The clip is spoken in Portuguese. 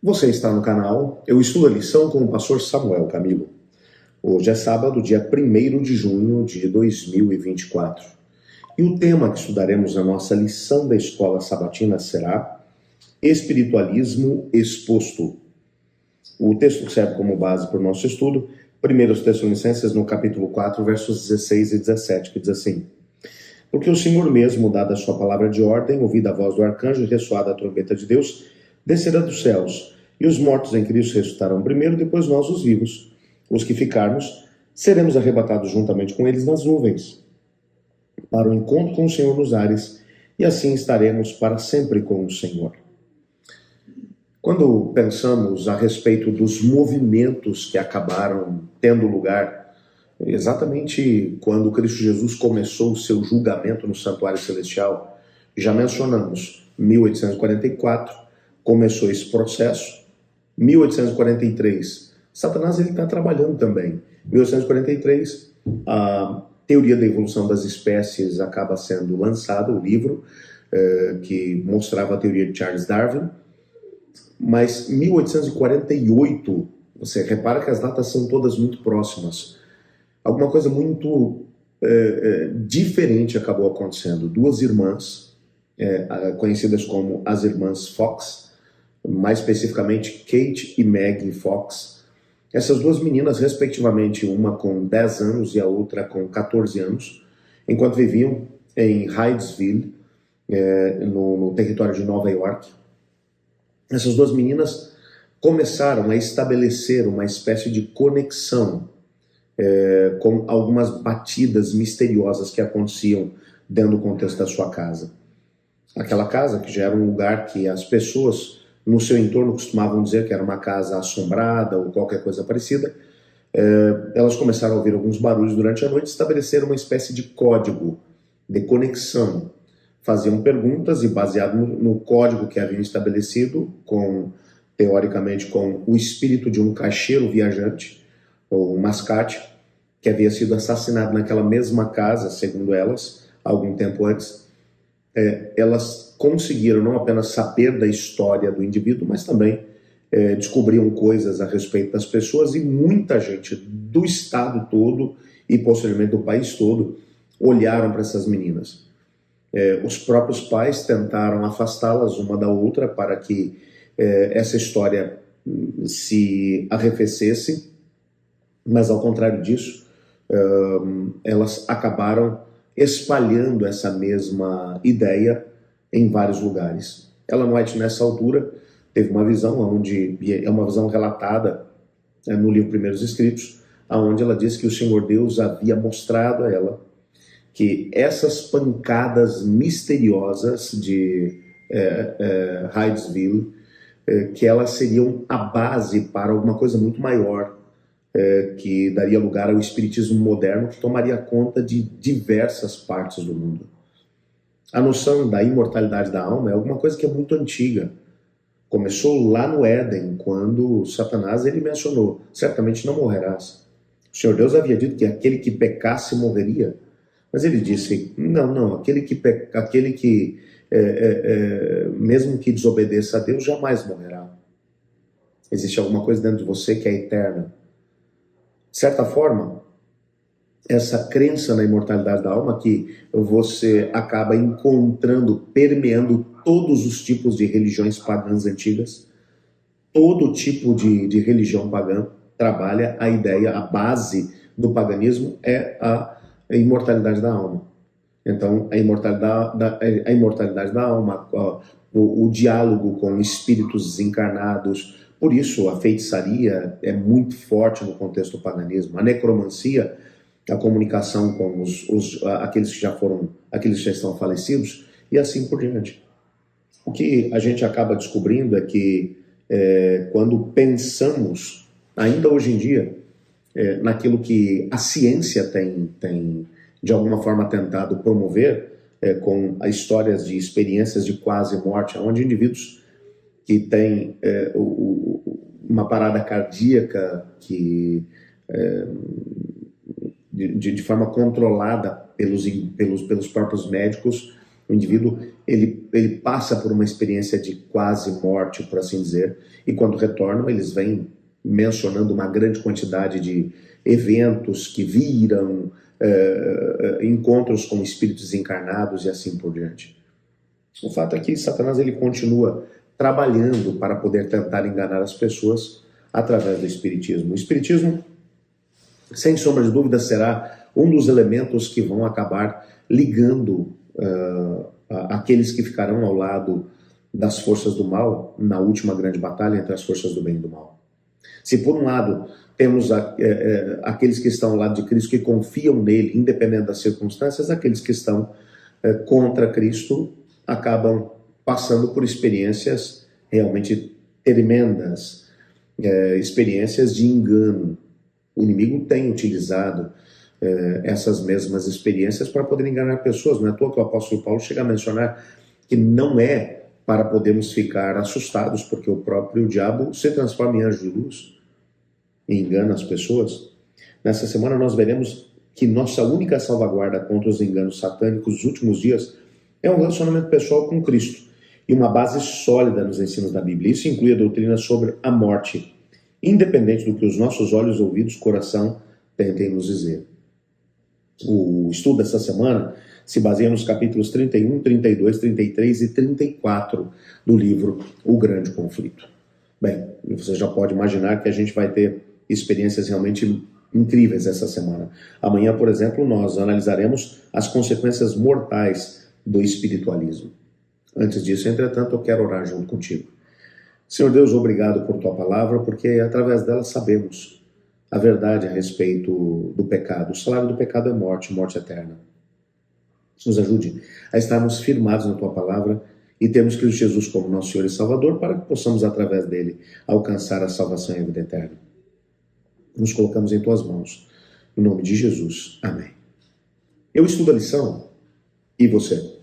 Você está no canal Eu Estudo a Lição com o pastor Samuel Camilo. Hoje é sábado, dia 1º de junho de 2024. E o tema que estudaremos na nossa lição da escola sabatina será Espiritualismo Exposto. O texto que serve como base para o nosso estudo, 1 Tessalonicenses, no capítulo 4, versos 16 e 17, que diz assim: Porque o Senhor mesmo, dada a sua palavra de ordem, ouvida a voz do arcanjo e ressoada a trombeta de Deus, descerá dos céus, e os mortos em Cristo ressuscitarão primeiro, depois nós, os vivos. Os que ficarmos, seremos arrebatados juntamente com eles nas nuvens, para o encontro com o Senhor nos ares, e assim estaremos para sempre com o Senhor. Quando pensamos a respeito dos movimentos que acabaram tendo lugar, exatamente quando Cristo Jesus começou o seu julgamento no santuário celestial, já mencionamos, 1844, começou esse processo. 1843, Satanás está trabalhando também. 1843, a teoria da evolução das espécies acaba sendo lançada, o livro que mostrava a teoria de Charles Darwin. Mas 1848, você repara que as datas são todas muito próximas. Alguma coisa muito diferente acabou acontecendo. Duas irmãs, conhecidas como as irmãs Fox, mais especificamente Kate e Maggie Fox. Essas duas meninas, respectivamente, uma com 10 anos e a outra com 14 anos, enquanto viviam em Hydesville, no território de Nova York. Essas duas meninas começaram a estabelecer uma espécie de conexão com algumas batidas misteriosas que aconteciam dentro do contexto da sua casa. Aquela casa que já era um lugar que as pessoas no seu entorno costumavam dizer que era uma casa assombrada ou qualquer coisa parecida. Elas começaram a ouvir alguns barulhos durante a noite e estabeleceram uma espécie de código de conexão. Faziam perguntas e, baseado no código que haviam estabelecido, teoricamente com o espírito de um caixeiro viajante, ou um mascate, que havia sido assassinado naquela mesma casa, segundo elas, algum tempo antes, elas conseguiram não apenas saber da história do indivíduo, mas também descobriam coisas a respeito das pessoas, e muita gente do estado todo e posteriormente do país todo olharam para essas meninas. Os próprios pais tentaram afastá-las uma da outra para que essa história se arrefecesse, mas ao contrário disso, elas acabaram espalhando essa mesma ideia em vários lugares. Ellen White, nessa altura, teve uma visão, é uma visão relatada no livro Primeiros Escritos, onde ela diz que o Senhor Deus havia mostrado a ela que essas pancadas misteriosas de Hydesville, que elas seriam a base para alguma coisa muito maior, que daria lugar ao espiritismo moderno, que tomaria conta de diversas partes do mundo. A noção da imortalidade da alma é alguma coisa que é muito antiga. Começou lá no Éden, quando Satanás ele mencionou: certamente não morrerás. O Senhor Deus havia dito que aquele que pecasse morreria. Mas ele disse: não, aquele que mesmo que desobedeça a Deus, jamais morrerá. Existe alguma coisa dentro de você que é eterna. De certa forma, essa crença na imortalidade da alma, que você acaba encontrando, permeando todos os tipos de religiões pagãs antigas, todo tipo de religião pagã trabalha a ideia, a base do paganismo é a imortalidade da alma. Então, a imortalidade da alma, o diálogo com espíritos desencarnados. Por isso, a feitiçaria é muito forte no contexto do paganismo. A necromancia, a comunicação com aqueles que já estão falecidos, e assim por diante. O que a gente acaba descobrindo é que quando pensamos, ainda hoje em dia, naquilo que a ciência tem de alguma forma tentado promover, com as histórias de experiências de quase morte, onde indivíduos que têm uma parada cardíaca que de forma controlada pelos próprios médicos, O indivíduo, ele passa por uma experiência de quase morte, por assim dizer, e quando retornam, eles vêm mencionando uma grande quantidade de eventos que viram, encontros com espíritos encarnados e assim por diante. O fato é que Satanás ele continua trabalhando para poder tentar enganar as pessoas através do espiritismo. O espiritismo, sem sombra de dúvida, será um dos elementos que vão acabar ligando aqueles que ficarão ao lado das forças do mal na última grande batalha entre as forças do bem e do mal. Se por um lado temos aqueles que estão ao lado de Cristo, que confiam nele, independente das circunstâncias, aqueles que estão contra Cristo acabam passando por experiências realmente tremendas, experiências de engano. O inimigo tem utilizado essas mesmas experiências para poder enganar pessoas. Não é à toa que o apóstolo Paulo chega a mencionar que não é para podermos ficar assustados, porque o próprio diabo se transforma em anjo de luz e engana as pessoas. Nessa semana nós veremos que nossa única salvaguarda contra os enganos satânicos dos últimos dias é um relacionamento pessoal com Cristo e uma base sólida nos ensinos da Bíblia. Isso inclui a doutrina sobre a morte, independente do que os nossos olhos, ouvidos, coração tentem nos dizer. O estudo dessa semana se baseia nos capítulos 31, 32, 33 e 34 do livro O Grande Conflito. Bem, você já pode imaginar que a gente vai ter experiências realmente incríveis essa semana. Amanhã, por exemplo, nós analisaremos as consequências mortais do espiritualismo. Antes disso, entretanto, eu quero orar junto contigo. Senhor Deus, obrigado por tua palavra, porque através dela sabemos a verdade a respeito do pecado. O salário do pecado é morte, morte eterna. Nos ajude a estarmos firmados na tua palavra e termos Cristo Jesus como nosso Senhor e Salvador, para que possamos, através dele, alcançar a salvação e a vida eterna. Nos colocamos em tuas mãos. Em nome de Jesus. Amém. Eu estudo a lição. E você?